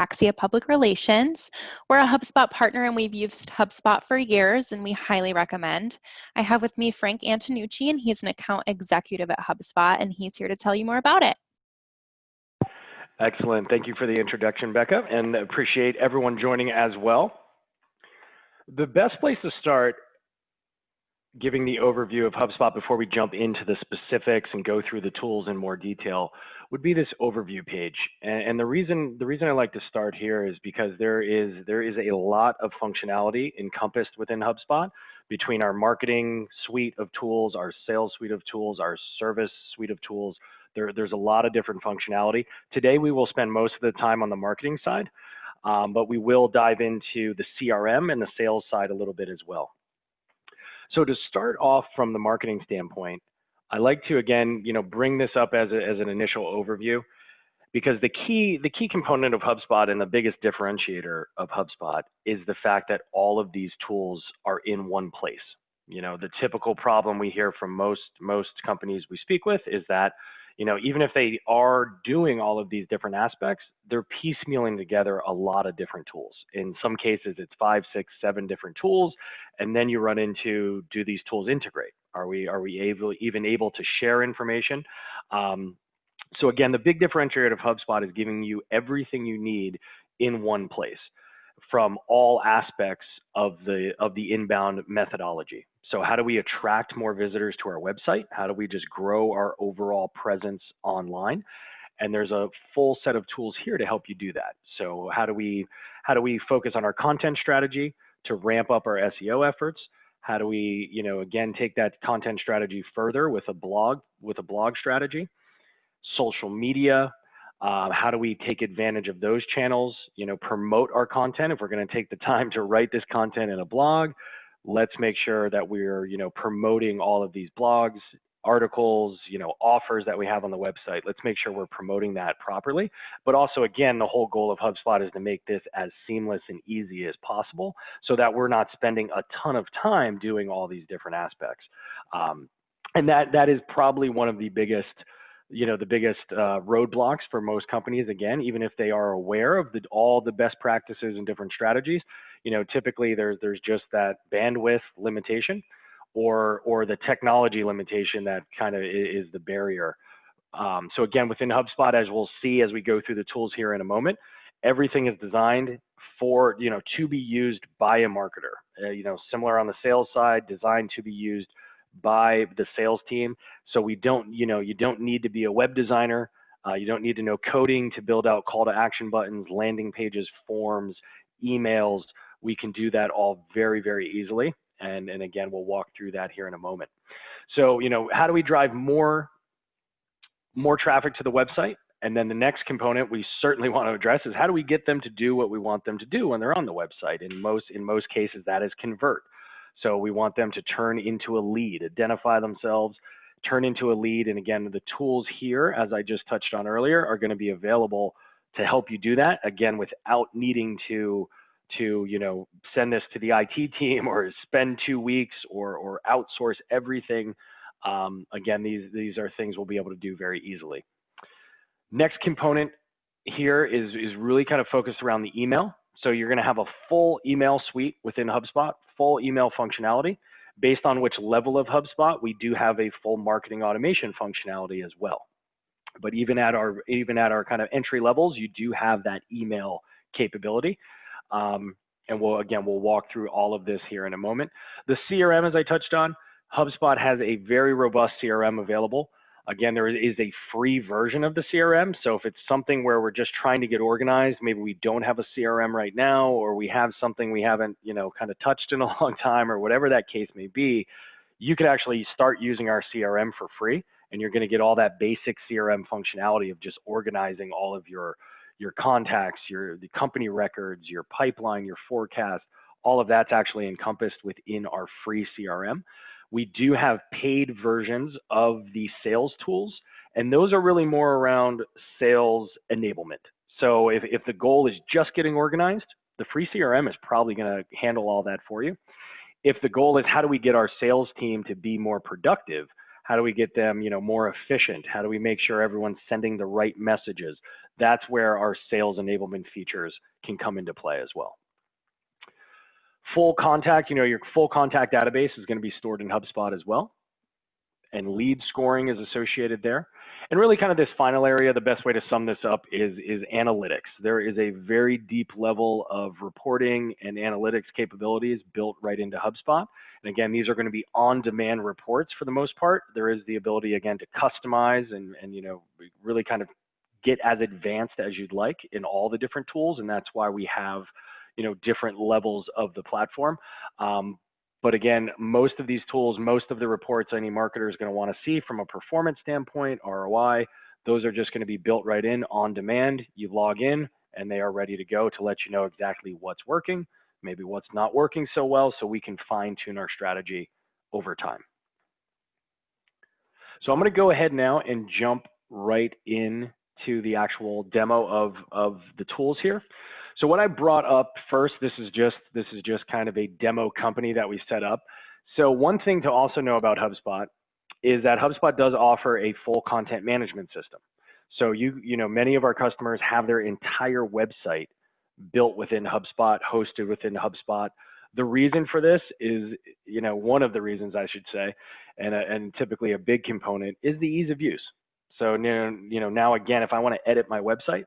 Axia Public Relations. We're a HubSpot partner and we've used HubSpot for years and we highly recommend. I have with me Frank Antonucci, and he's an account executive at HubSpot, and he's here to tell you more about it. Excellent. Thank you for the introduction, Becca, and appreciate everyone joining as well. The best place to start giving the overview of HubSpot before we jump into the specifics and go through the tools in more detail would be this overview page. And the reason I like to start here is because there is a lot of functionality encompassed within HubSpot between our marketing suite of tools, our sales suite of tools, our service suite of tools. There's a lot of different functionality. Today, we will spend most of the time on the marketing side, but we will dive into the CRM and the sales side a little bit as well. So to start off from the marketing standpoint, I like to, again, bring this up as an initial overview, because the key component of HubSpot and the biggest differentiator of HubSpot is the fact that all of these tools are in one place. The typical problem we hear from most companies we speak with is that even if they are doing all of these different aspects, they're piecemealing together a lot of different tools. In some cases, it's 5, 6, 7 different tools, and then you run into, do these tools integrate? Are we even able to share information? So again, the big differentiator of HubSpot is giving you everything you need in one place from all aspects of the inbound methodology. So how do we attract more visitors to our website? How do we just grow our overall presence online? And there's a full set of tools here to help you do that. So how do we focus on our content strategy to ramp up our SEO efforts? How do we, again, take that content strategy further with a blog strategy? Social media. How do we take advantage of those channels? Promote our content. If we're going to take the time to write this content in a blog, let's make sure that we're, promoting all of these blogs, articles, offers that we have on the website. Let's make sure we're promoting that properly. But also, again, the whole goal of HubSpot is to make this as seamless and easy as possible so that we're not spending a ton of time doing all these different aspects. And that is probably one of the biggest roadblocks for most companies, again, even if they are aware of all the best practices and different strategies. Typically there's just that bandwidth limitation or the technology limitation that kind of is the barrier. So again, within HubSpot, as we'll see as we go through the tools here in a moment, everything is designed for, to be used by a marketer. Similar on the sales side, designed to be used by the sales team. So you don't need to be a web designer. You don't need to know coding to build out call to action buttons, landing pages, forms, emails. We can do that all very, very easily. And again, we'll walk through that here in a moment. So, how do we drive more traffic to the website? And then the next component we certainly want to address is how do we get them to do what we want them to do when they're on the website? In most cases, that is convert. So we want them to turn into a lead, identify themselves, turn into a lead. And again, the tools here, as I just touched on earlier, are going to be available to help you do that, again, without needing to send this to the IT team or spend 2 weeks or outsource everything. Again, these are things we'll be able to do very easily. Next component here is really kind of focused around the email. So you're going to have a full email suite within HubSpot, full email functionality. Based on which level of HubSpot, we do have a full marketing automation functionality as well. But even at our kind of entry levels, you do have that email capability. And we'll walk through all of this here in a moment. The CRM, as I touched on, HubSpot has a very robust CRM available. Again, there is a free version of the CRM. So if it's something where we're just trying to get organized, maybe we don't have a CRM right now, or we have something we haven't, kind of touched in a long time, or whatever that case may be, you could actually start using our CRM for free, and you're going to get all that basic CRM functionality of just organizing all of your contacts, the company records, your pipeline, your forecast. All of that's actually encompassed within our free CRM. We do have paid versions of the sales tools, and those are really more around sales enablement. So if the goal is just getting organized, the free CRM is probably going to handle all that for you. If the goal is how do we get our sales team to be more productive, how do we get them, more efficient? How do we make sure everyone's sending the right messages? that's where our sales enablement features can come into play as well. Full contact, your full contact database is going to be stored in HubSpot as well, and lead scoring is associated there. And really kind of this final area, the best way to sum this up is analytics. There is a very deep level of reporting and analytics capabilities built right into HubSpot. And again, these are going to be on-demand reports for the most part. There is the ability, again, to customize and really kind of get as advanced as you'd like in all the different tools. And that's why we have, different levels of the platform. But again, most of these tools, most of the reports any marketer is going to want to see from a performance standpoint, ROI, those are just going to be built right in on demand. You log in and they are ready to go to let you know exactly what's working, maybe what's not working so well, so we can fine tune our strategy over time. So I'm going to go ahead now and jump right into the actual demo of the tools here. So what I brought up first, this is just kind of a demo company that we set up. So one thing to also know about HubSpot is that HubSpot does offer a full content management system. So many of our customers have their entire website built within HubSpot, hosted within HubSpot. The reason for this is, one of the reasons I should say, and typically a big component is the ease of use. So now again, if I want to edit my website,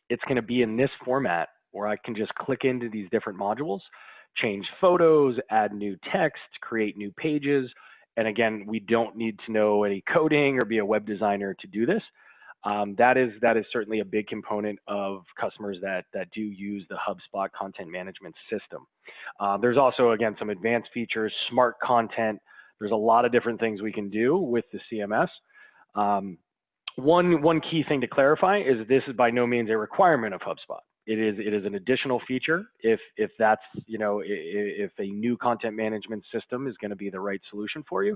it's going to be in this format where I can just click into these different modules, change photos, add new text, create new pages. And again, we don't need to know any coding or be a web designer to do this. That is certainly a big component of customers that do use the HubSpot content management system. There's also, again, some advanced features, smart content. There's a lot of different things we can do with the CMS. One key thing to clarify is this is by no means a requirement of HubSpot. It is an additional feature if that's, if a new content management system is going to be the right solution for you,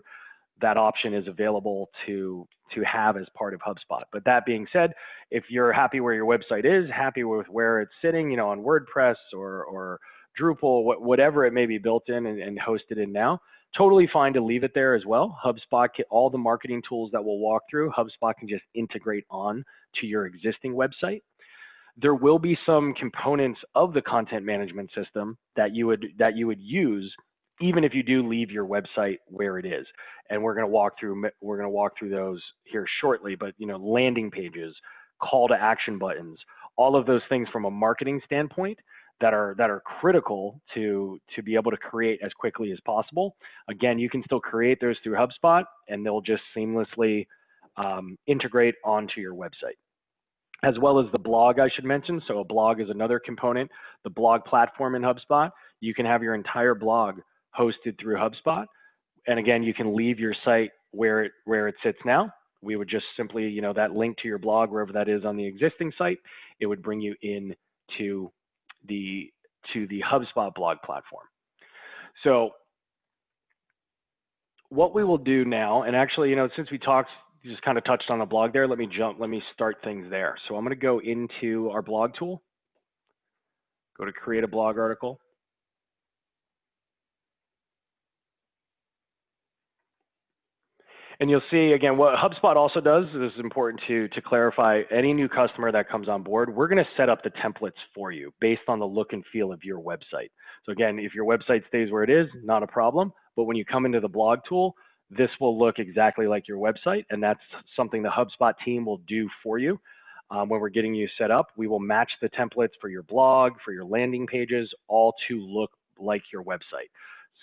that option is available to have as part of HubSpot. But that being said, if you're happy where your website is, happy with where it's sitting, on WordPress or Drupal, whatever it may be built in and hosted in now, totally fine to leave it there as well. HubSpot, all the marketing tools that we'll walk through, HubSpot can just integrate on to your existing website. There will be some components of the content management system that you would use even if you do leave your website where it is. And we're going to walk through those here shortly, but landing pages, call to action buttons, all of those things from a marketing standpoint that are critical to be able to create as quickly as possible. Again, you can still create those through HubSpot and they'll just seamlessly integrate onto your website. As well as the blog, I should mention. So a blog is another component. The blog platform in HubSpot, you can have your entire blog hosted through HubSpot. And again, you can leave your site where it sits now. We would just simply, that link to your blog, wherever that is on the existing site, it would bring you in to the HubSpot blog platform. So what we will do now, and actually, since we just kind of touched on the blog there, let me start things there. So I'm going to go into our blog tool, go to create a blog article. And you'll see, again, what HubSpot also does, this is important to clarify, any new customer that comes on board, we're going to set up the templates for you based on the look and feel of your website. So again, if your website stays where it is, not a problem. But when you come into the blog tool, this will look exactly like your website. And that's something the HubSpot team will do for you. When we're getting you set up, we will match the templates for your blog, for your landing pages, all to look like your website.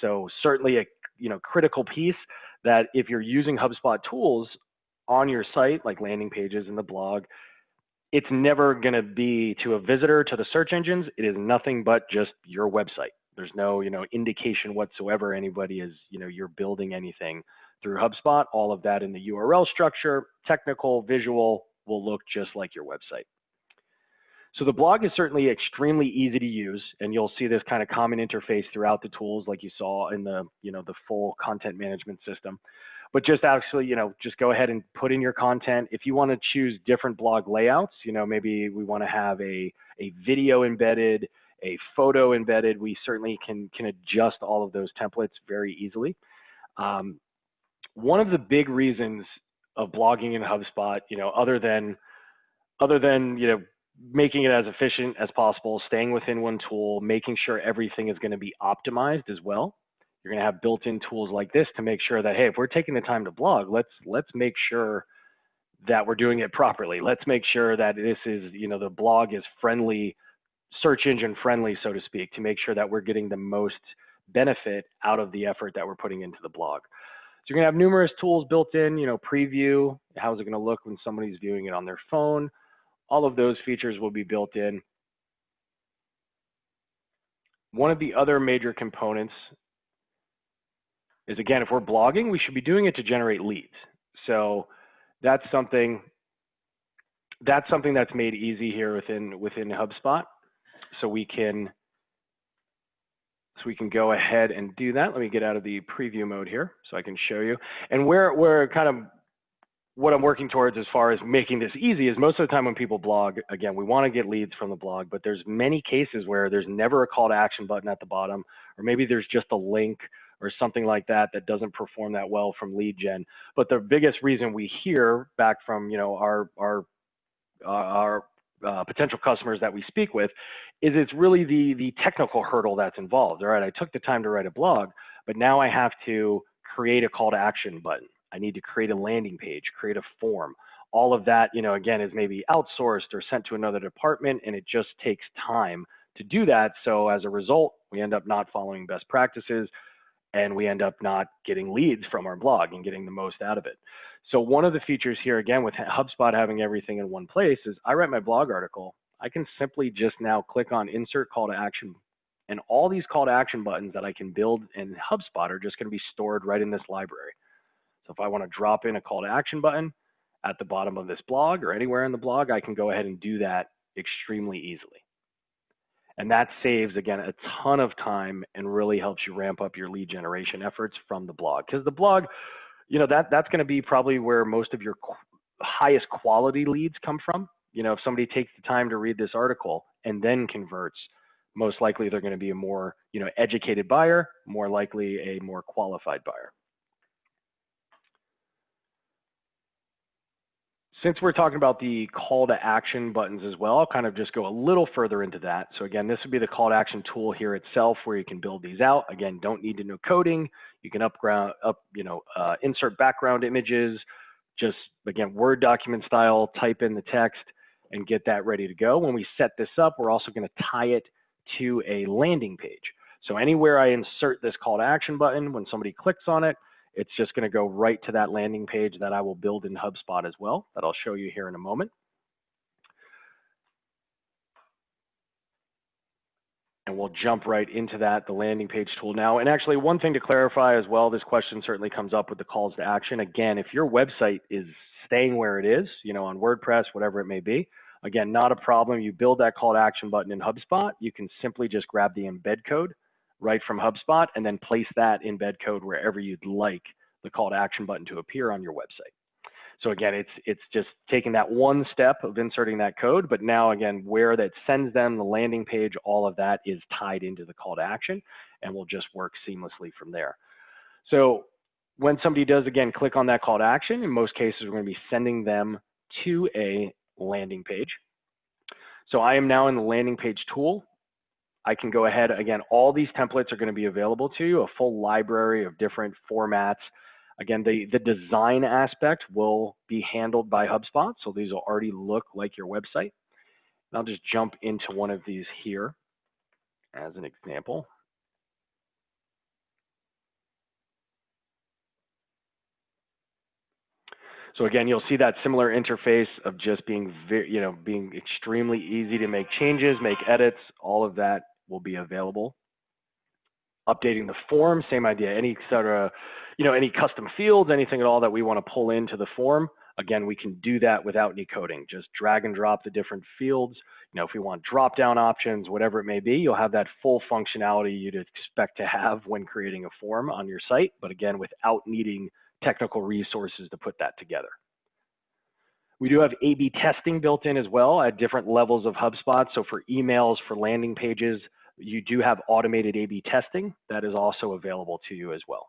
So certainly a critical piece that if you're using HubSpot tools on your site, like landing pages and the blog, it's never going to be to a visitor to the search engines. It is nothing but just your website. There's no, indication whatsoever anybody is, you're building anything through HubSpot. All of that in the URL structure, technical, visual, will look just like your website. So the blog is certainly extremely easy to use, and you'll see this kind of common interface throughout the tools like you saw in the, the full content management system. But just actually, just go ahead and put in your content. If you want to choose different blog layouts, maybe we want to have a video embedded, a photo embedded, we certainly can adjust all of those templates very easily. One of the big reasons of blogging in HubSpot, other than other than, making it as efficient as possible, staying within one tool, making sure everything is going to be optimized as well. You're going to have built-in tools like this to make sure that, hey, if we're taking the time to blog, let's make sure that we're doing it properly. Let's make sure that this is, the blog is friendly, search engine friendly, so to speak, to make sure that we're getting the most benefit out of the effort that we're putting into the blog. So you're going to have numerous tools built in, preview, how's it going to look when somebody's viewing it on their phone. All of those features will be built in. One of the other major components is, again, if we're blogging, we should be doing it to generate leads. So that's something that's made easy here within HubSpot. So we can go ahead and do that. Let me get out of the preview mode here so I can show you. And where kind of what I'm working towards as far as making this easy is most of the time when people blog, again, we want to get leads from the blog, but there's many cases where there's never a call to action button at the bottom, or maybe there's just a link or something like that that doesn't perform that well from lead gen. But the biggest reason we hear back from, our potential customers that we speak with is it's really the technical hurdle that's involved. All right, I took the time to write a blog, but now I have to create a call to action button. I need to create a landing page, create a form. All of that, again, is maybe outsourced or sent to another department, and it just takes time to do that. So as a result, we end up not following best practices, and we end up not getting leads from our blog and getting the most out of it. So one of the features here, again, with HubSpot having everything in one place is I write my blog article. I can simply just now click on Insert Call to Action, and all these call to action buttons that I can build in HubSpot are just going to be stored right in this library. So if I want to drop in a call to action button at the bottom of this blog or anywhere in the blog, I can go ahead and do that extremely easily. And that saves, again, a ton of time and really helps you ramp up your lead generation efforts from the blog. Because the blog, that's going to be probably where most of your highest quality leads come from. If somebody takes the time to read this article and then converts, most likely they're going to be a more, educated buyer, more likely a more qualified buyer. Since we're talking about the call to action buttons as well, I'll kind of just go a little further into that. So again, this would be the call to action tool here itself where you can build these out. Again, don't need to know coding. You can insert background images, just again, Word document style, type in the text and get that ready to go. When we set this up, we're also going to tie it to a landing page. So anywhere I insert this call to action button, when somebody clicks on it, it's just going to go right to that landing page that I will build in HubSpot as well, that I'll show you here in a moment. And we'll jump right into that, the landing page tool now. And actually, one thing to clarify as well, this question certainly comes up with the calls to action. Again, if your website is staying where it is, on WordPress, whatever it may be, again, not a problem. You build that call to action button in HubSpot. You can simply just grab the embed code right from HubSpot and then place that embed code wherever you'd like the call to action button to appear on your website. So again, it's just taking that one step of inserting that code, but now again, where that sends them the landing page, all of that is tied into the call to action and will just work seamlessly from there. So when somebody does, again, click on that call to action, in most cases, we're going to be sending them to a landing page. So I am now in the landing page tool. I can go ahead, again, all these templates are going to be available to you, a full library of different formats. Again, the design aspect will be handled by HubSpot, so these will already look like your website. And I'll just jump into one of these here as an example. So again, you'll see that similar interface of just being being extremely easy to make changes, make edits, all of that will be available. Updating the form, same idea, any sort of, any custom fields, anything at all that we want to pull into the form. Again, we can do that without any coding, just drag and drop the different fields. If we want drop-down options, whatever it may be, you'll have that full functionality you'd expect to have when creating a form on your site, but again, without needing technical resources to put that together. We do have A/B testing built in as well at different levels of HubSpot. So for emails, for landing pages, you do have automated A/B testing that is also available to you as well.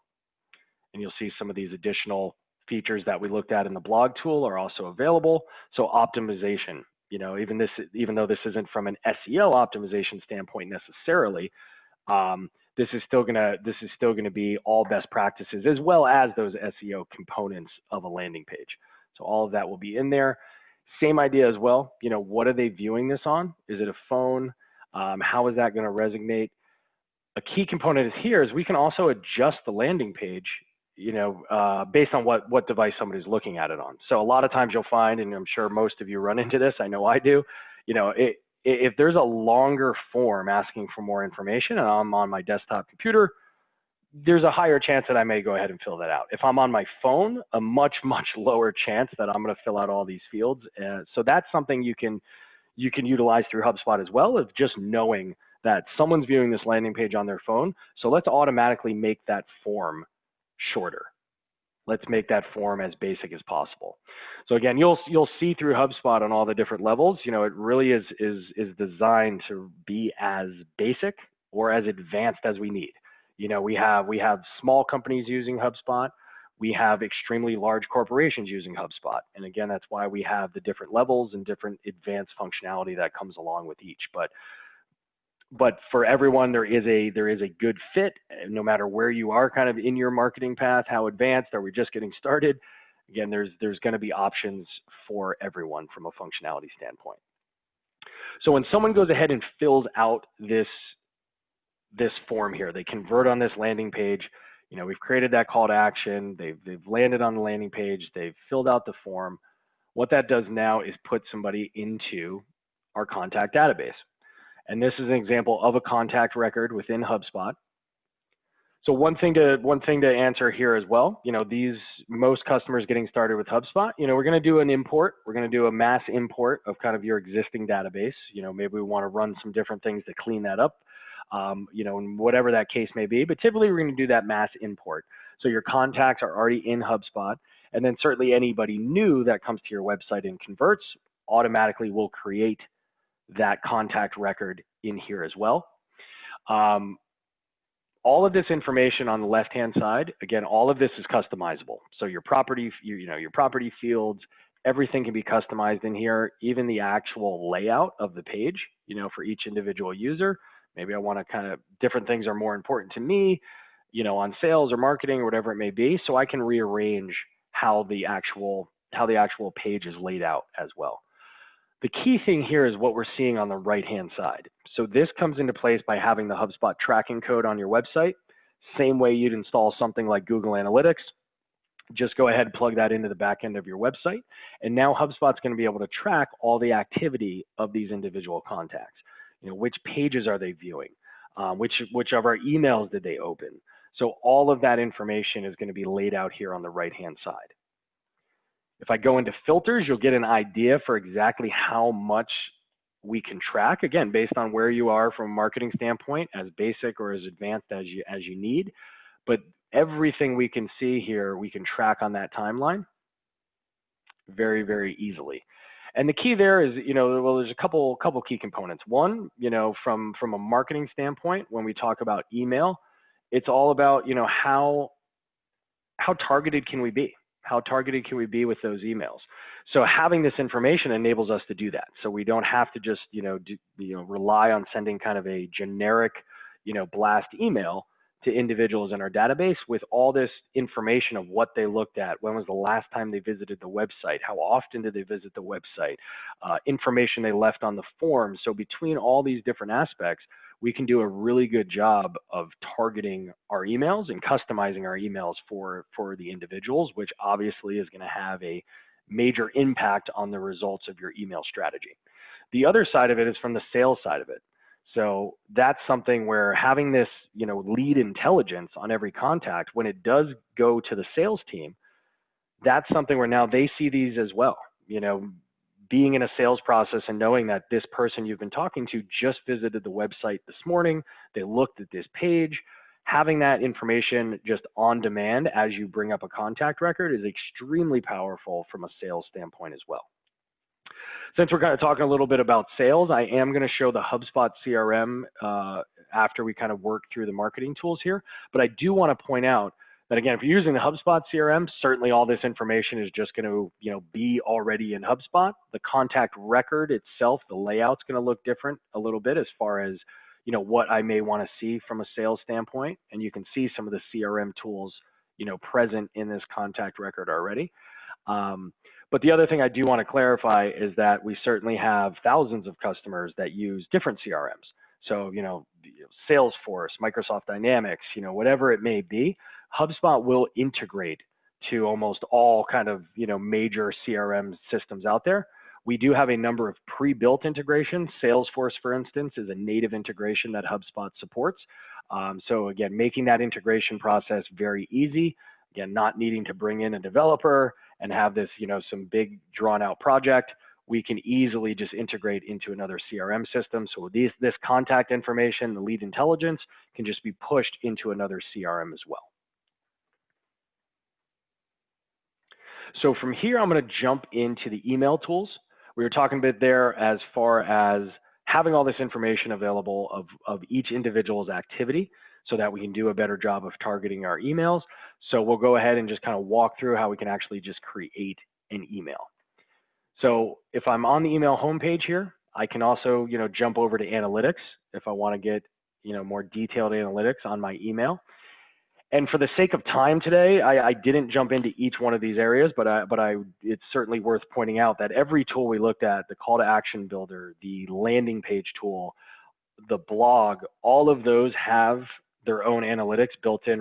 And you'll see some of these additional features that we looked at in the blog tool are also available. So optimization, even though this isn't from an SEO optimization standpoint necessarily, this is still gonna be all best practices as well as those SEO components of a landing page. So all of that will be in there. Same idea as well. What are they viewing this on? Is it a phone? How is that going to resonate? A key component here is we can also adjust the landing page, based on what device somebody's looking at it on. So a lot of times you'll find, and I'm sure most of you run into this, I know I do, if there's a longer form asking for more information and I'm on my desktop computer, there's a higher chance that I may go ahead and fill that out. If I'm on my phone, a much, much lower chance that I'm going to fill out all these fields. So that's something you can utilize through HubSpot as well, of just knowing that someone's viewing this landing page on their phone. So let's automatically make that form shorter. Let's make that form as basic as possible. So again, you'll see through HubSpot on all the different levels, it really is designed to be as basic or as advanced as we need. We have small companies using HubSpot. We have extremely large corporations using HubSpot. And again, that's why we have the different levels and different advanced functionality that comes along with each. But for everyone, there is a good fit, no matter where you are kind of in your marketing path. How advanced are we just getting started? Again, there's going to be options for everyone from a functionality standpoint. So when someone goes ahead and fills out this form here, they convert on this landing page. We've created that call to action. They've landed on the landing page. They've filled out the form. What that does now is put somebody into our contact database. And this is an example of a contact record within HubSpot. So one thing to answer here as well, most customers getting started with HubSpot, we're going to do an import. We're going to do a mass import of kind of your existing database. Maybe we want to run some different things to clean that up, and whatever that case may be. But typically we're going to do that mass import. So your contacts are already in HubSpot, and then certainly anybody new that comes to your website and converts automatically will create that contact record in here as well. All of this information on the left-hand side, again, all of this is customizable. So your property, your property fields, everything can be customized in here, even the actual layout of the page, for each individual user. Maybe I want to kind of, different things are more important to me, on sales or marketing or whatever it may be. So I can rearrange how the actual page is laid out as well. The key thing here is what we're seeing on the right-hand side. So this comes into place by having the HubSpot tracking code on your website. Same way you'd install something like Google Analytics. Just go ahead and plug that into the back end of your website. And now HubSpot's going to be able to track all the activity of these individual contacts. Which pages are they viewing? Which of our emails did they open? So all of that information is going to be laid out here on the right-hand side. If I go into filters, you'll get an idea for exactly how much we can track, again, based on where you are from a marketing standpoint, as basic or as advanced as you need. But everything we can see here, we can track on that timeline very, very easily. And the key there is, well, there's a couple key components. One, from a marketing standpoint, when we talk about email, it's all about, how targeted can we be? How targeted can we be with those emails? So having this information enables us to do that. So we don't have to just, rely on sending kind of a generic, blast email to individuals in our database with all this information of what they looked at, when was the last time they visited the website, how often did they visit the website, information they left on the form. So between all these different aspects, we can do a really good job of targeting our emails and customizing our emails for the individuals, which obviously is going to have a major impact on the results of your email strategy. The other side of it is from the sales side of it. So that's something where having this, lead intelligence on every contact, when it does go to the sales team, that's something where now they see these as well. Being in a sales process and knowing that this person you've been talking to just visited the website this morning, they looked at this page, having that information just on demand as you bring up a contact record is extremely powerful from a sales standpoint as well. Since we're kind of talking a little bit about sales, I am going to show the HubSpot CRM after we kind of work through the marketing tools here. But I do want to point out But again, if you're using the HubSpot CRM, certainly all this information is just going to, be already in HubSpot. The contact record itself, the layout's going to look different a little bit as far as, what I may want to see from a sales standpoint. And you can see some of the CRM tools, present in this contact record already. But the other thing I do want to clarify is that we certainly have thousands of customers that use different CRMs. So, Salesforce, Microsoft Dynamics, whatever it may be, HubSpot will integrate to almost all kind of, major CRM systems out there. We do have a number of pre-built integrations. Salesforce, for instance, is a native integration that HubSpot supports. So again, making that integration process very easy. Again, not needing to bring in a developer and have this, some big drawn out project. We can easily just integrate into another CRM system. So this contact information, the lead intelligence, can just be pushed into another CRM as well. So from here, I'm going to jump into the email tools. We were talking a bit there as far as having all this information available of each individual's activity so that we can do a better job of targeting our emails. So we'll go ahead and just kind of walk through how we can actually just create an email. So if I'm on the email homepage here, I can also, jump over to analytics if I want to get, more detailed analytics on my email. And for the sake of time today, I didn't jump into each one of these areas, but it's certainly worth pointing out that every tool we looked at, the call to action builder, the landing page tool, the blog, all of those have their own analytics built in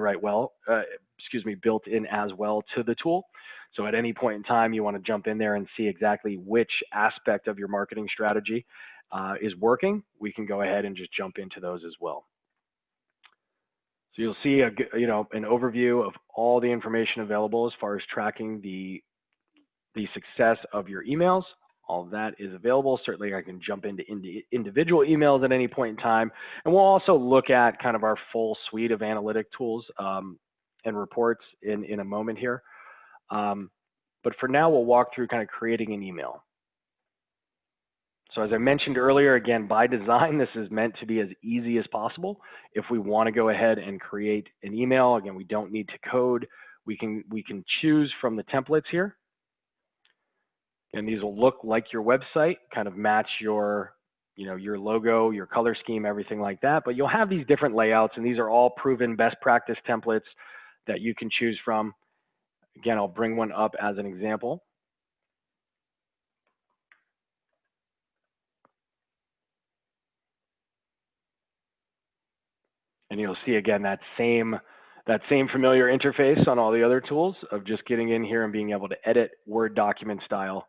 built in as well to the tool. So at any point in time, you want to jump in there and see exactly which aspect of your marketing strategy is working. We can go ahead and just jump into those as well. So you'll see an overview of all the information available as far as tracking the success of your emails. All of that is available. Certainly I can jump into individual emails at any point in time. And we'll also look at kind of our full suite of analytic tools and reports in a moment here. But for now, we'll walk through kind of creating an email. So as I mentioned earlier, again, by design, this is meant to be as easy as possible. If we want to go ahead and create an email, again, we don't need to code. We can choose from the templates here. And these will look like your website, kind of match your logo, your color scheme, everything like that. But you'll have these different layouts, and these are all proven best practice templates that you can choose from. Again, I'll bring one up as an example. And you'll see again that same familiar interface on all the other tools of just getting in here and being able to edit Word document style.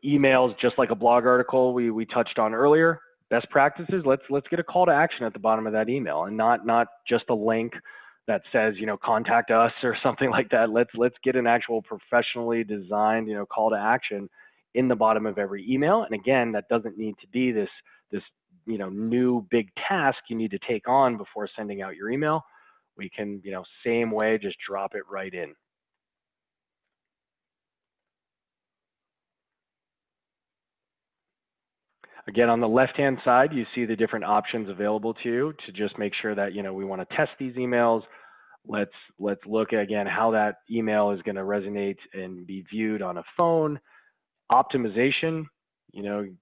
Emails, just like a blog article we touched on earlier. Best practices. Let's get a call to action at the bottom of that email, and not just a link that says contact us or something like that. Let's get an actual professionally designed call to action in the bottom of every email. And again, that doesn't need to be this new big task you need to take on before sending out your email. We can same way, just drop it right in. Again, on the left-hand side, you see the different options available to you to just make sure that we want to test these emails. Let's look at, again, how that email is going to resonate and be viewed on a phone. Optimization,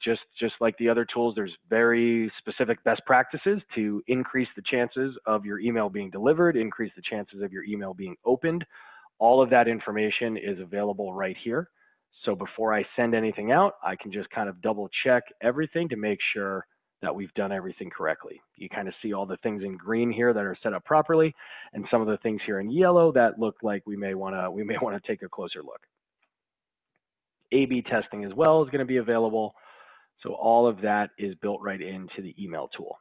just like the other tools, there's very specific best practices to increase the chances of your email being delivered, increase the chances of your email being opened. All of that information is available right here. So before I send anything out, I can just kind of double check everything to make sure that we've done everything correctly. You kind of see all the things in green here that are set up properly, and some of the things here in yellow that look like we may want to take a closer look. A/B testing as well is going to be available. So all of that is built right into the email tool.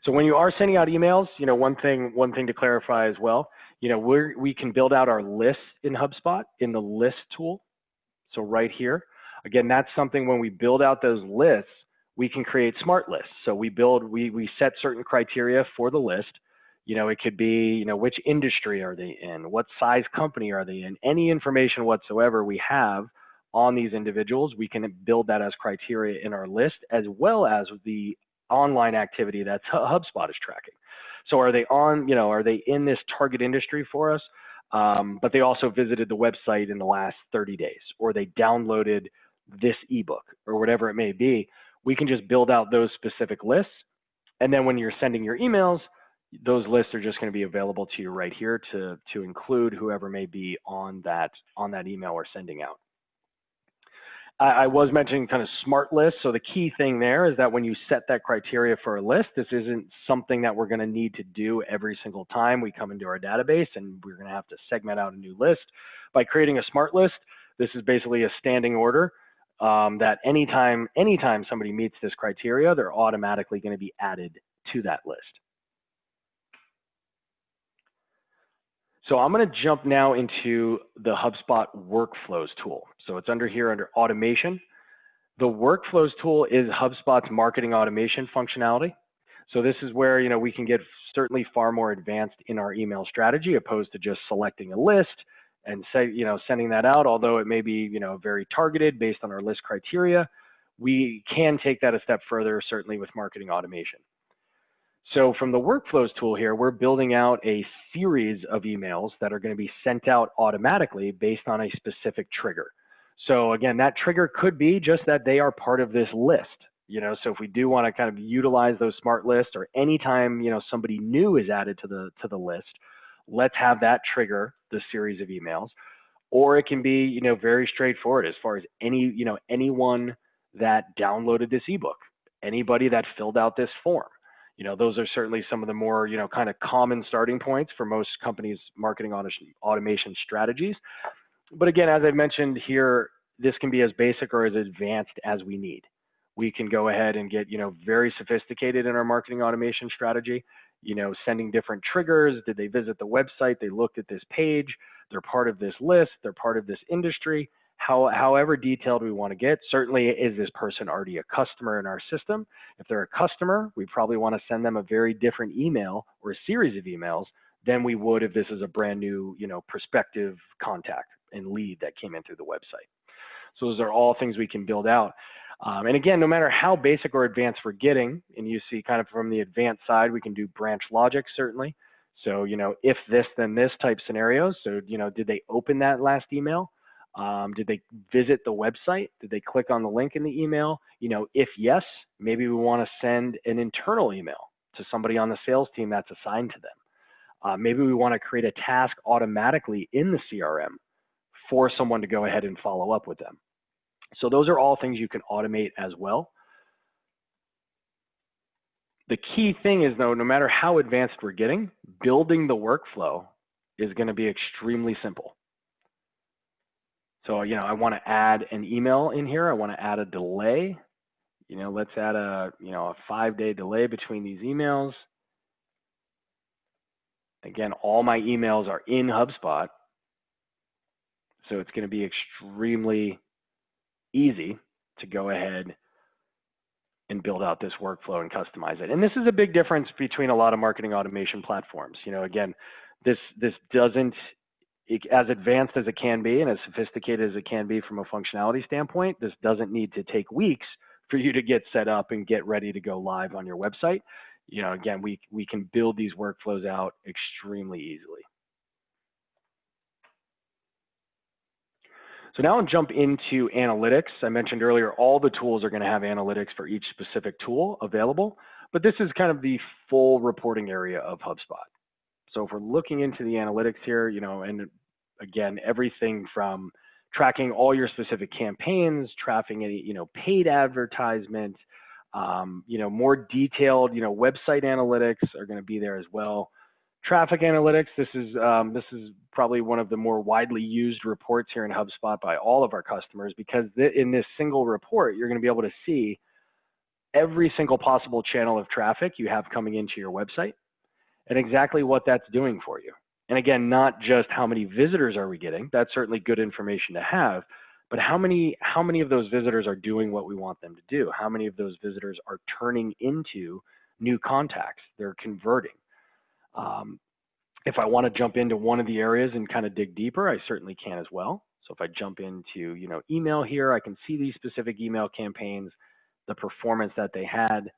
So when you are sending out emails, one thing to clarify as well, we can build out our lists in HubSpot in the list tool. So right here, again, that's something when we build out those lists, we can create smart lists. So we set certain criteria for the list. It could be, which industry are they in? What size company are they in? Any information whatsoever we have on these individuals, we can build that as criteria in our list, as well as the online activity that HubSpot is tracking. So are they on, are they in this target industry for us? But they also visited the website in the last 30 days, or they downloaded this ebook or whatever it may be. We can just build out those specific lists. And then when you're sending your emails, those lists are just going to be available to you right here to include whoever may be on that email we're sending out. I was mentioning kind of smart lists. So the key thing there is that when you set that criteria for a list, this isn't something that we're going to need to do every single time we come into our database, and we're going to have to segment out a new list. By creating a smart list, this is basically a standing order that anytime somebody meets this criteria, they're automatically going to be added to that list. So I'm going to jump now into the HubSpot Workflows tool. So it's under here under Automation. The Workflows tool is HubSpot's marketing automation functionality. So this is where we can get certainly far more advanced in our email strategy, opposed to just selecting a list and sending that out. Although it may be very targeted based on our list criteria, we can take that a step further, certainly with marketing automation. So from the Workflows tool here, we're building out a series of emails that are going to be sent out automatically based on a specific trigger. So again, that trigger could be just that they are part of this list. So if we do want to kind of utilize those smart lists, or anytime somebody new is added to the list, let's have that trigger the series of emails. Or it can be very straightforward as far as anyone that downloaded this ebook, anybody that filled out this form. Those are certainly some of the more, kind of common starting points for most companies' marketing automation strategies. But again, as I mentioned here, this can be as basic or as advanced as we need. We can go ahead and get, very sophisticated in our marketing automation strategy, sending different triggers. Did they visit the website? They looked at this page. They're part of this list. They're part of this industry. However detailed we want to get. Certainly, is this person already a customer in our system? If they're a customer, we probably want to send them a very different email or a series of emails than we would if this is a brand new, prospective contact and lead that came in through the website. So those are all things we can build out. And again, no matter how basic or advanced we're getting, and you see kind of from the advanced side, we can do branch logic certainly. So, if this, then this type scenarios. So, did they open that last email? Did they visit the website? Did they click on the link in the email? If yes, maybe we want to send an internal email to somebody on the sales team that's assigned to them. Maybe we want to create a task automatically in the CRM for someone to go ahead and follow up with them. So those are all things you can automate as well. The key thing is, though, no matter how advanced we're getting, building the workflow is going to be extremely simple. So, I want to add an email in here. I want to add a delay. Let's add a 5-day delay between these emails. Again, all my emails are in HubSpot. So it's going to be extremely easy to go ahead and build out this workflow and customize it. And this is a big difference between a lot of marketing automation platforms. Again, this doesn't, as advanced as it can be and as sophisticated as it can be from a functionality standpoint, this doesn't need to take weeks for you to get set up and get ready to go live on your website. Again, we can build these workflows out extremely easily. So now I'll jump into analytics. I mentioned earlier, all the tools are going to have analytics for each specific tool available, but this is kind of the full reporting area of HubSpot. So if we're looking into the analytics here, and again, everything from tracking all your specific campaigns, tracking any, paid advertisement, more detailed, website analytics are going to be there as well. Traffic analytics, this is probably one of the more widely used reports here in HubSpot by all of our customers, because in this single report, you're going to be able to see every single possible channel of traffic you have coming into your website and exactly what that's doing for you. And again, not just how many visitors are we getting, that's certainly good information to have, but how many of those visitors are doing what we want them to do? How many of those visitors are turning into new contacts? They're converting. If I want to jump into one of the areas and kind of dig deeper, I certainly can as well. So if I jump into, email here, I can see these specific email campaigns, the performance that they had.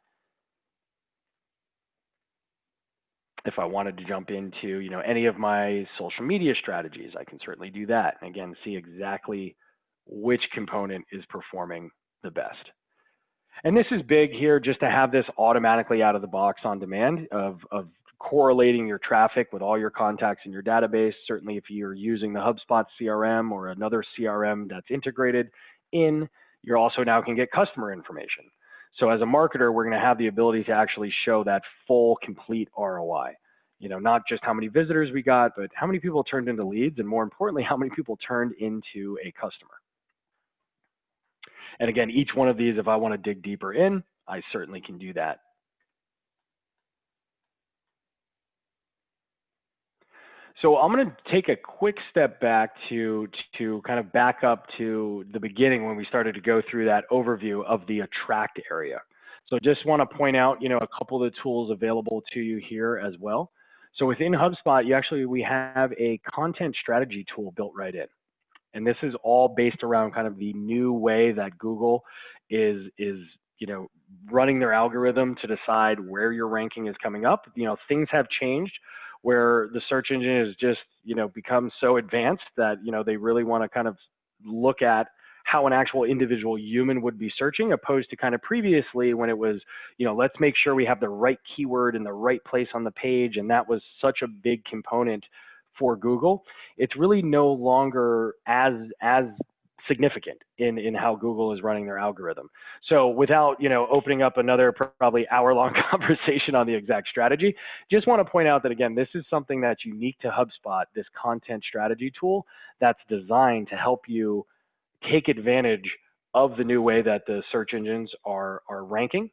If I wanted to jump into, any of my social media strategies, I can certainly do that. And again, see exactly which component is performing the best. And this is big here, just to have this automatically out of the box on demand of correlating your traffic with all your contacts in your database. Certainly if you're using the HubSpot CRM or another CRM that's integrated in, you also now can get customer information. So as a marketer, we're going to have the ability to actually show that full, complete ROI. Not just how many visitors we got, but how many people turned into leads, and more importantly, how many people turned into a customer. And again, each one of these, if I want to dig deeper in, I certainly can do that. So I'm going to take a quick step back to kind of back up to the beginning when we started to go through that overview of the attract area. So just want to point out, a couple of the tools available to you here as well. So within HubSpot, we have a content strategy tool built right in. And this is all based around kind of the new way that Google is running their algorithm to decide where your ranking is coming up. Things have changed where the search engine has just become so advanced that they really want to kind of look at how an actual individual human would be searching, opposed to kind of previously when it was, let's make sure we have the right keyword in the right place on the page, and that was such a big component for Google. It's really no longer as significant in how Google is running their algorithm. So without opening up another probably hour-long conversation on the exact strategy, just want to point out that again, this is something that's unique to HubSpot, this content strategy tool that's designed to help you take advantage of the new way that the search engines are ranking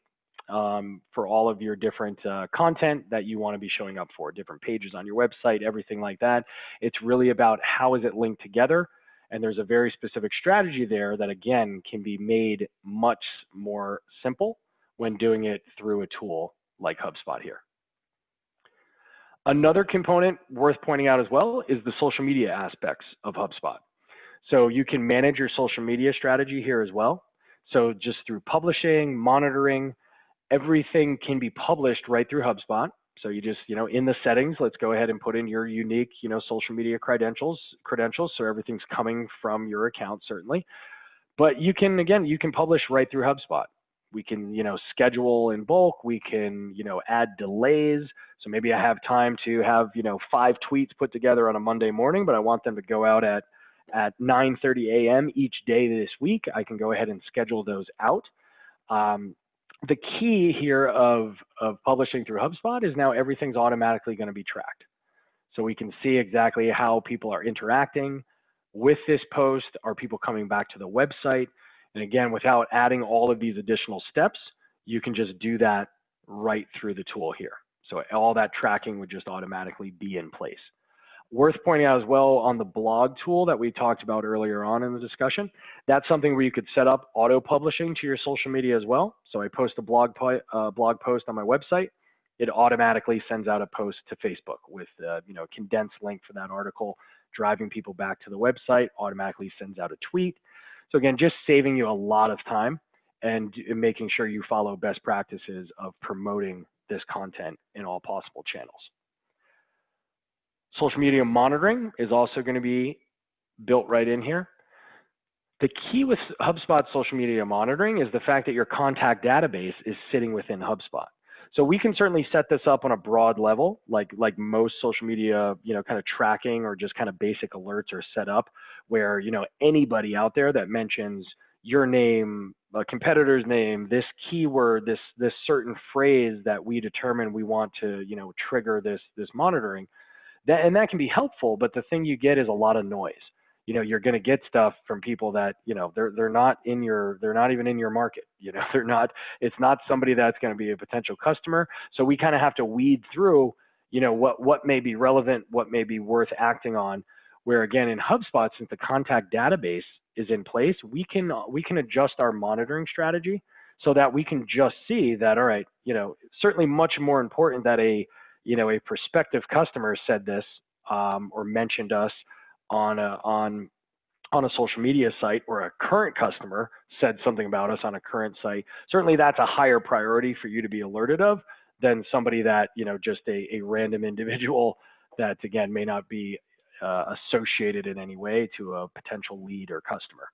for all of your different content that you want to be showing up for, different pages on your website, everything like that. It's really about how is it linked together. And there's a very specific strategy there that, again, can be made much more simple when doing it through a tool like HubSpot here. Another component worth pointing out as well is the social media aspects of HubSpot. So you can manage your social media strategy here as well. So just through publishing, monitoring, everything can be published right through HubSpot. So you just, in the settings, let's go ahead and put in your unique, social media credentials. So everything's coming from your account, certainly. But you can publish right through HubSpot. We can, schedule in bulk. We can, add delays. So maybe I have time to have, 5 tweets put together on a Monday morning, but I want them to go out at 9:30 a.m. each day this week. I can go ahead and schedule those out. The key here of publishing through HubSpot is now everything's automatically going to be tracked. So we can see exactly how people are interacting with this post. Are people coming back to the website? And again, without adding all of these additional steps, you can just do that right through the tool here. So all that tracking would just automatically be in place. Worth pointing out as well on the blog tool that we talked about earlier on in the discussion, that's something where you could set up auto publishing to your social media as well. So I post a blog post on my website, it automatically sends out a post to Facebook with a condensed link for that article, driving people back to the website, automatically sends out a tweet. So again, just saving you a lot of time and making sure you follow best practices of promoting this content in all possible channels. Social media monitoring is also going to be built right in here. The key with HubSpot social media monitoring is the fact that your contact database is sitting within HubSpot. So we can certainly set this up on a broad level, like most social media, kind of tracking or just kind of basic alerts are set up, where anybody out there that mentions your name, a competitor's name, this keyword, this certain phrase that we determine we want to trigger this monitoring. And that can be helpful, but the thing you get is a lot of noise. You're going to get stuff from people that they're not even in your market. It's not somebody that's going to be a potential customer. So we kind of have to weed through what may be relevant, what may be worth acting on. Where again, in HubSpot, since the contact database is in place, we can adjust our monitoring strategy so that we can just see that, all right, certainly much more important that a prospective customer said this or mentioned us on a social media site, or a current customer said something about us on a current site. Certainly that's a higher priority for you to be alerted of than somebody that, just a random individual that, again, may not be associated in any way to a potential lead or customer.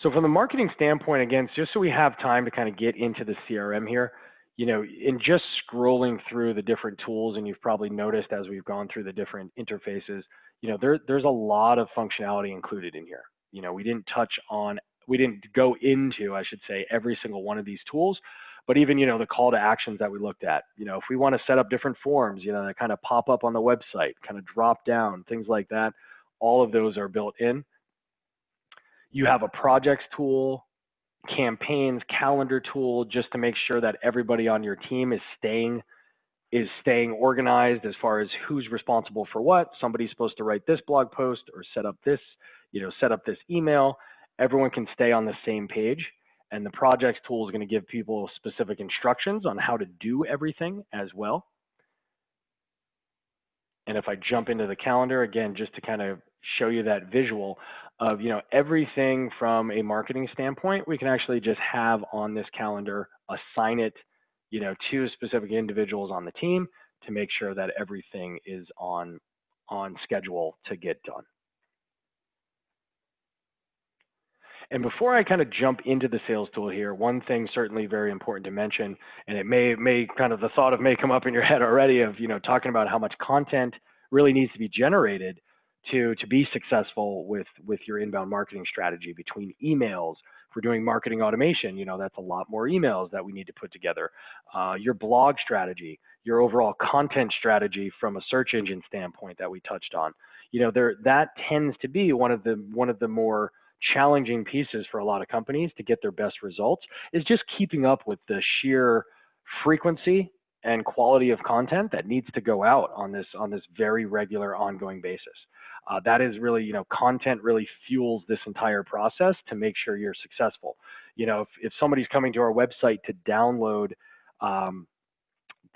So from the marketing standpoint, again, just so we have time to kind of get into the CRM here, in just scrolling through the different tools, and you've probably noticed as we've gone through the different interfaces, there's a lot of functionality included in here. We didn't go into, I should say, every single one of these tools, but even, the call to actions that we looked at, if we want to set up different forms, that kind of pop up on the website, kind of drop down, things like that, all of those are built in. You have a projects tool, campaigns, calendar tool, just to make sure that everybody on your team is staying organized as far as who's responsible for what. Somebody's supposed to write this blog post or set up this email. Everyone can stay on the same page. And the projects tool is going to give people specific instructions on how to do everything as well. And if I jump into the calendar, again, just to kind of show you that visual of, everything from a marketing standpoint, we can actually just have on this calendar, assign it, to specific individuals on the team to make sure that everything is on schedule to get done. And before I kind of jump into the sales tool here, one thing certainly very important to mention, and it may kind of the thought of may come up in your head already of, talking about how much content really needs to be generated to be successful with your inbound marketing strategy between emails. If we're doing marketing automation, that's a lot more emails that we need to put together. Your blog strategy, your overall content strategy from a search engine standpoint that we touched on, that tends to be one of the more challenging pieces for a lot of companies to get their best results, is just keeping up with the sheer frequency and quality of content that needs to go out on this very regular ongoing basis. That is really, content really fuels this entire process to make sure you're successful. If somebody's coming to our website to download,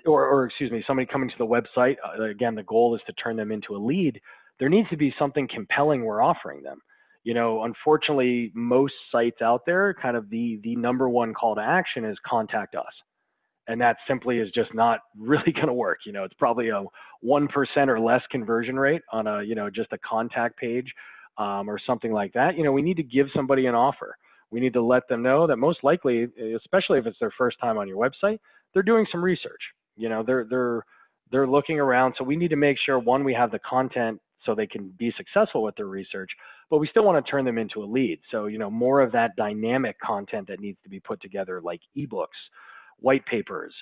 somebody coming to the website, again, the goal is to turn them into a lead. There needs to be something compelling we're offering them. Unfortunately, most sites out there, kind of the number one call to action is contact us. And that simply is just not really going to work. It's probably a 1% or less conversion rate on just a contact page or something like that. We need to give somebody an offer. We need to let them know that most likely, especially if it's their first time on your website, they're doing some research. They're looking around. So we need to make sure, one, we have the content so they can be successful with their research, but we still want to turn them into a lead. So, more of that dynamic content that needs to be put together, like ebooks, white papers,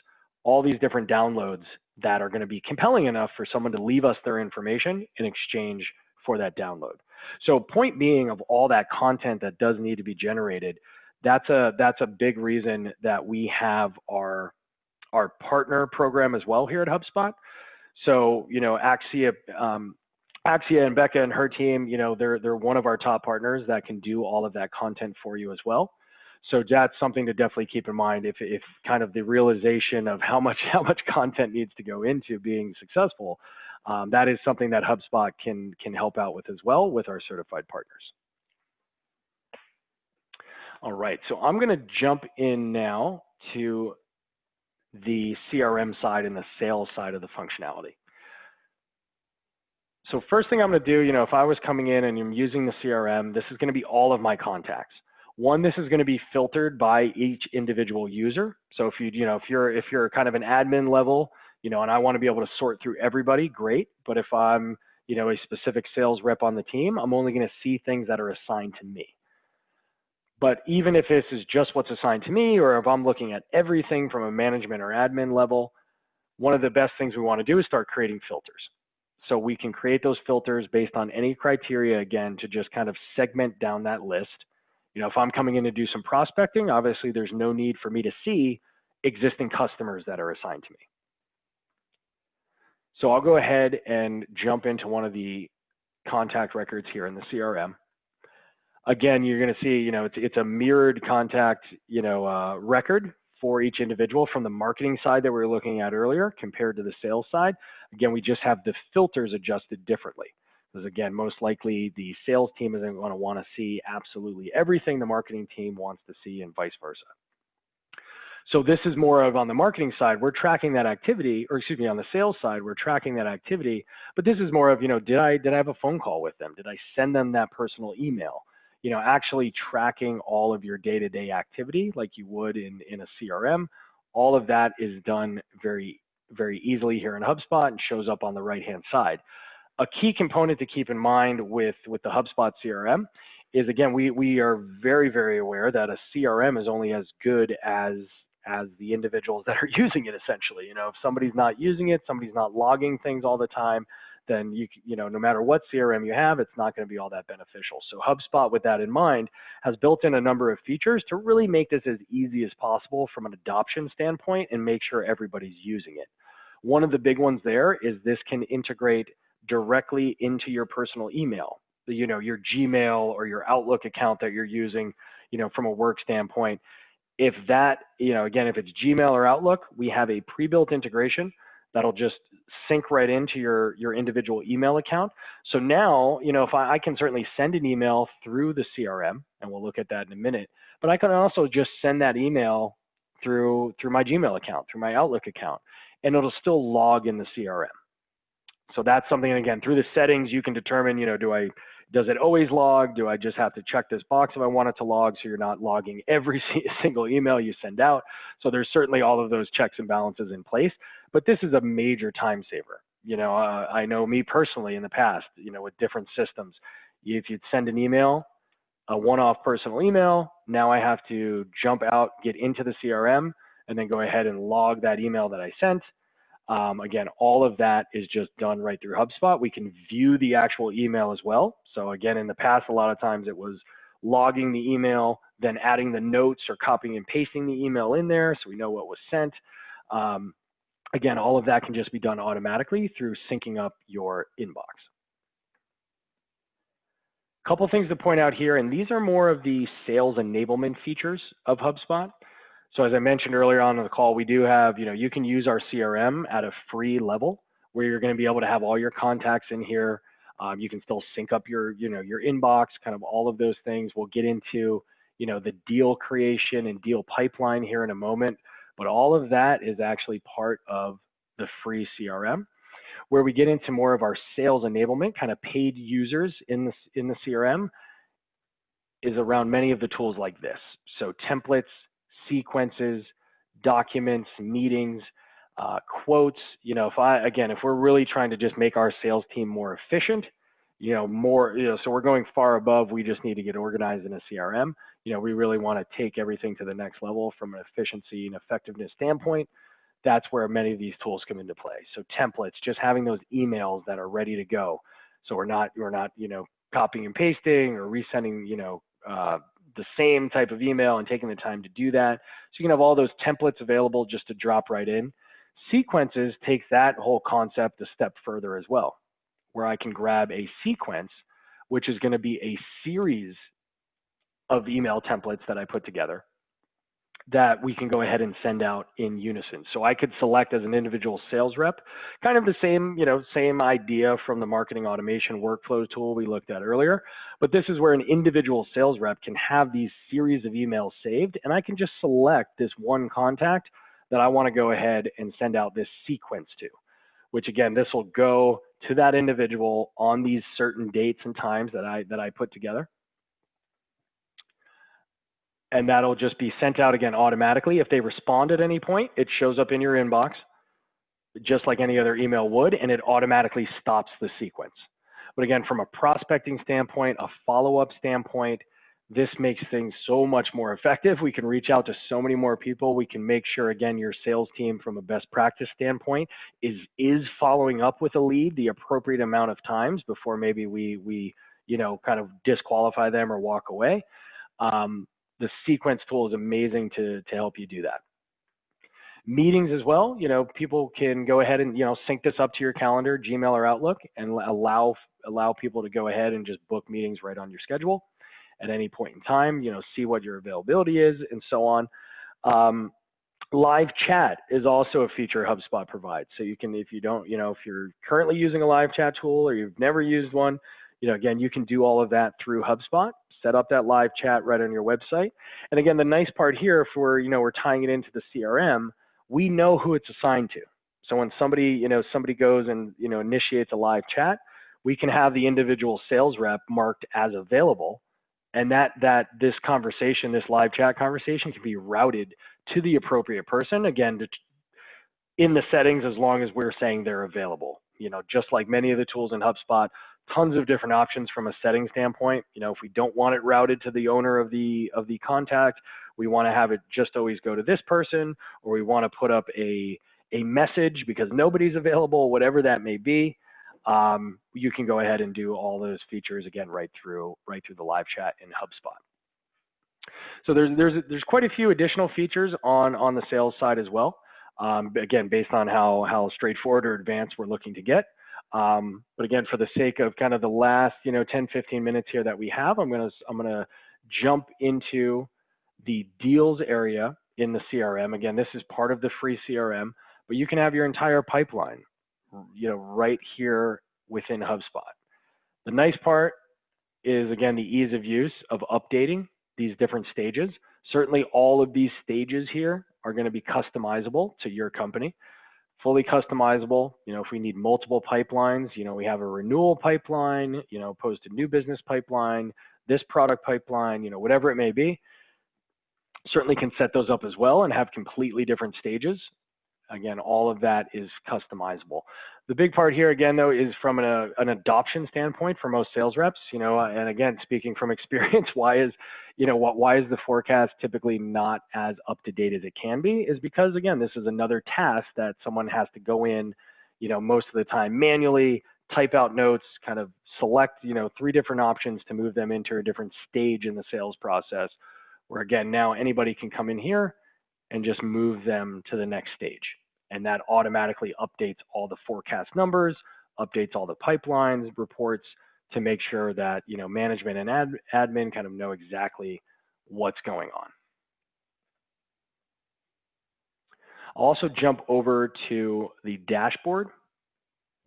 all these different downloads that are going to be compelling enough for someone to leave us their information in exchange for that download. So point being, of all that content that does need to be generated, that's a big reason that we have our partner program as well here at HubSpot. So, Axia and Becca and her team, they're one of our top partners that can do all of that content for you as well. So that's something to definitely keep in mind if kind of the realization of how much content needs to go into being successful. That is something that HubSpot can help out with as well with our certified partners. All right, so I'm going to jump in now to the CRM side and the sales side of the functionality. So first thing I'm going to do, if I was coming in and I'm using the CRM, this is going to be all of my contacts. One, this is going to be filtered by each individual user. So if you're kind of an admin level, and I want to be able to sort through everybody, great. But if I'm, a specific sales rep on the team, I'm only going to see things that are assigned to me. But even if this is just what's assigned to me, or if I'm looking at everything from a management or admin level, one of the best things we want to do is start creating filters. So we can create those filters based on any criteria, again, to just kind of segment down that list. If I'm coming in to do some prospecting, obviously there's no need for me to see existing customers that are assigned to me. So I'll go ahead and jump into one of the contact records here in the CRM. Again, you're going to see, it's a mirrored contact, record for each individual from the marketing side that we were looking at earlier compared to the sales side. Again, we just have the filters adjusted differently. Because again, most likely the sales team isn't going to want to see absolutely everything the marketing team wants to see, and vice versa. So this is more of on the marketing side, we're tracking that activity, or excuse me, on the sales side, we're tracking that activity. But this is more of, did I have a phone call with them? Did I send them that personal email? Actually tracking all of your day-to-day activity like you would in a CRM. All of that is done very, very easily here in HubSpot and shows up on the right-hand side. A key component to keep in mind with the HubSpot CRM is, again, we are very, very aware that a CRM is only as good as the individuals that are using it, essentially. If somebody's not using it, somebody's not logging things all the time, then no matter what CRM you have, it's not going to be all that beneficial. So HubSpot, with that in mind, has built in a number of features to really make this as easy as possible from an adoption standpoint and make sure everybody's using it. One of the big ones there is this can integrate directly into your personal email, your Gmail or your Outlook account that you're using, from a work standpoint. If that, again, if it's Gmail or Outlook, we have a pre-built integration that'll just sync right into your individual email account. So now, if I can certainly send an email through the CRM, and we'll look at that in a minute, but I can also just send that email through my Gmail account, through my Outlook account, and it'll still log in the CRM. So that's something, again, through the settings, you can determine, does it always log? Do I just have to check this box if I want it to log, so you're not logging every single email you send out? So there's certainly all of those checks and balances in place, but this is a major time saver. I know me personally in the past, with different systems, if you'd send an email, a one-off personal email, now I have to jump out, get into the CRM, and then go ahead and log that email that I sent. Again, all of that is just done right through HubSpot. We can view the actual email as well. So again, in the past, a lot of times it was logging the email, then adding the notes or copying and pasting the email in there so we know what was sent. Again, all of that can just be done automatically through syncing up your inbox. Couple things to point out here, and these are more of the sales enablement features of HubSpot. So as I mentioned earlier on in the call, we do have, you can use our CRM at a free level where you're going to be able to have all your contacts in here. You can still sync up your inbox, kind of all of those things. We'll get into, the deal creation and deal pipeline here in a moment, but all of that is actually part of the free CRM. Where we get into more of our sales enablement, kind of paid users in the CRM, is around many of the tools like this. So templates, sequences, documents, meetings, quotes. If we're really trying to just make our sales team more efficient, so we're going far above, we just need to get organized in a CRM. We really want to take everything to the next level from an efficiency and effectiveness standpoint. That's where many of these tools come into play. So templates, just having those emails that are ready to go. So we're not copying and pasting or resending, the same type of email and taking the time to do that. So you can have all those templates available just to drop right in. Sequences takes that whole concept a step further as well, where I can grab a sequence, which is going to be a series of email templates that I put together that we can go ahead and send out in unison. So I could select as an individual sales rep, kind of the same idea from the marketing automation workflow tool we looked at earlier, but this is where an individual sales rep can have these series of emails saved, and I can just select this one contact that I want to go ahead and send out this sequence to, which again, this will go to that individual on these certain dates and times that I put together. And that'll just be sent out again automatically. If they respond at any point, it shows up in your inbox, just like any other email would, and it automatically stops the sequence. But again, from a prospecting standpoint, a follow-up standpoint, this makes things so much more effective. We can reach out to so many more people. We can make sure, again, your sales team from a best practice standpoint is following up with a lead the appropriate amount of times before maybe we kind of disqualify them or walk away. The sequence tool is amazing to help you do that. Meetings as well, people can go ahead and, sync this up to your calendar, Gmail or Outlook, and allow people to go ahead and just book meetings right on your schedule at any point in time, see what your availability is and so on. Live chat is also a feature HubSpot provides. So you can, if you're currently using a live chat tool or you've never used one, again, you can do all of that through HubSpot. set up that live chat right on your website. And again, the nice part here, if we're tying it into the CRM, we know who it's assigned to. So when somebody goes and initiates a live chat, we can have the individual sales rep marked as available, and that this conversation, this live chat conversation, can be routed to the appropriate person, again, in the settings, as long as we're saying they're available. Just like many of the tools in HubSpot, tons of different options from a setting standpoint. If we don't want it routed to the owner of the contact, we want to have it just always go to this person, or we want to put up a message because nobody's available, whatever that may be. You can go ahead and do all those features again right through the live chat in HubSpot. So there's quite a few additional features on the sales side as well. Again, based on how straightforward or advanced we're looking to get. But again, for the sake of kind of the last 10-15 minutes here that we have, I'm gonna jump into the deals area in the CRM. Again, this is part of the free CRM, but you can have your entire pipeline right here within HubSpot. The nice part is, again, the ease of use of updating these different stages. Certainly all of these stages here are going to be customizable to your company, fully customizable. If we need multiple pipelines, we have a renewal pipeline, opposed to new business pipeline, this product pipeline, whatever it may be, certainly can set those up as well and have completely different stages. Again, all of that is customizable. The big part here, again, though, is from an adoption standpoint for most sales reps. And again, speaking from experience, why is the forecast typically not as up to date as it can be? Is because, again, this is another task that someone has to go in, most of the time manually, type out notes, kind of select, 3 different options to move them into a different stage in the sales process. Where again, now anybody can come in here and just move them to the next stage. And that automatically updates all the forecast numbers, updates all the pipelines, reports, to make sure that management and admin kind of know exactly what's going on. I'll also jump over to the dashboard.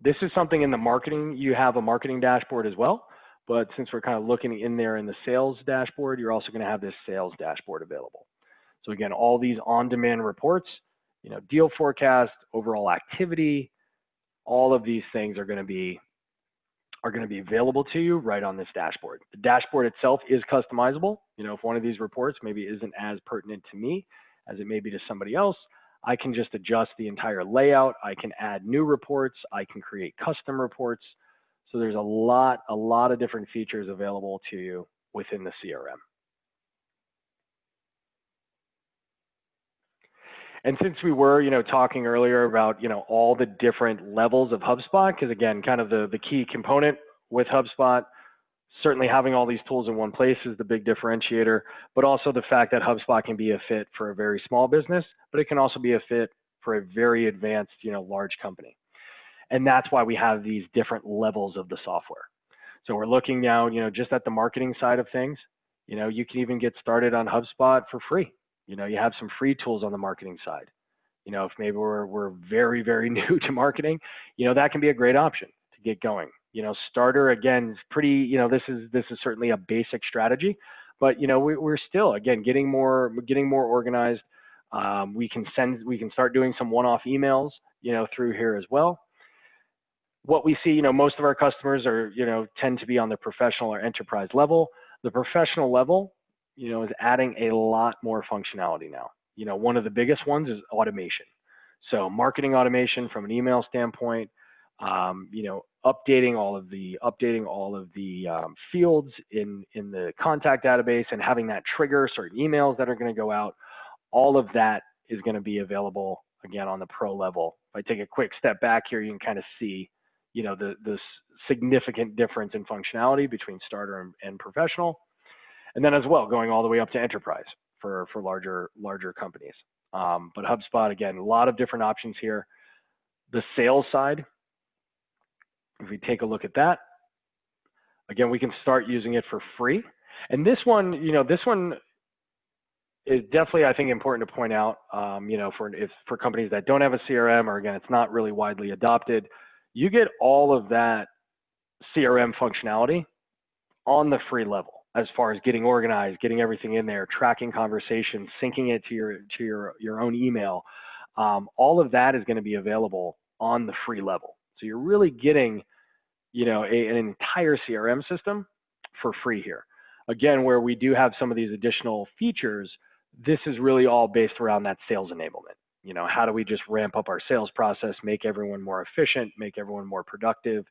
This is something in the marketing, you have a marketing dashboard as well, but since we're kind of looking in there in the sales dashboard, you're also going to have this sales dashboard available. So again, all these on-demand reports, deal forecast, overall activity, all of these things are going to be available to you right on this dashboard. The dashboard itself is customizable. If one of these reports maybe isn't as pertinent to me as it may be to somebody else, I can just adjust the entire layout. I can add new reports. I can create custom reports. So there's a lot of different features available to you within the CRM. And since we were, talking earlier about, all the different levels of HubSpot, because again, kind of the key component with HubSpot, certainly having all these tools in one place is the big differentiator, but also the fact that HubSpot can be a fit for a very small business, but it can also be a fit for a very advanced, large company. And that's why we have these different levels of the software. So we're looking now, just at the marketing side of things. You can even get started on HubSpot for free. You have some free tools on the marketing side. If maybe we're very, very new to marketing, that can be a great option to get going. Starter, again, is pretty, this is certainly a basic strategy, but we're still, again, getting more organized. We can start doing some one-off emails, through here as well. What we see, most of our customers are, tend to be on the professional or enterprise level. The professional level, is adding a lot more functionality now. One of the biggest ones is automation. So marketing automation from an email standpoint, updating all of the fields in the contact database and having that trigger certain emails that are going to go out. All of that is going to be available again on the pro level. If I take a quick step back here, you can kind of see, the significant difference in functionality between starter and professional. And then as well, going all the way up to enterprise for larger companies. But HubSpot, again, a lot of different options here. The sales side, if we take a look at that, again, we can start using it for free. And this one is definitely, I think, important to point out, for companies that don't have a CRM, or again, it's not really widely adopted, you get all of that CRM functionality on the free level. as far as getting organized, getting everything in there, tracking conversations, syncing it to your own email. All of that is going to be available on the free level. So you're really getting, an entire CRM system for free here. Again, where we do have some of these additional features, this is really all based around that sales enablement. How do we just ramp up our sales process, make everyone more efficient, make everyone more productive?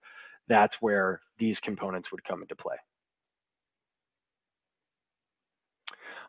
That's where these components would come into play.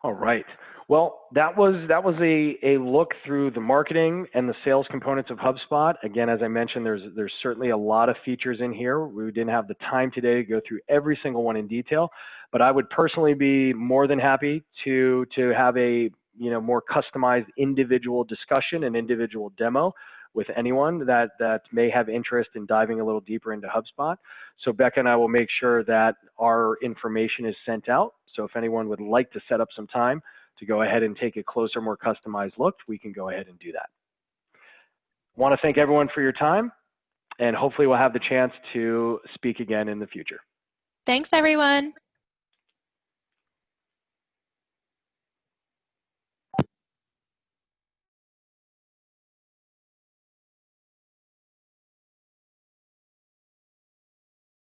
All right. Well, that was a look through the marketing and the sales components of HubSpot. Again, as I mentioned, there's certainly a lot of features in here. We didn't have the time today to go through every single one in detail, but I would personally be more than happy to have a more customized individual discussion and individual demo with anyone that may have interest in diving a little deeper into HubSpot. So Becca and I will make sure that our information is sent out. So if anyone would like to set up some time to go ahead and take a closer, more customized look, we can go ahead and do that. I want to thank everyone for your time, and hopefully we'll have the chance to speak again in the future. Thanks, everyone.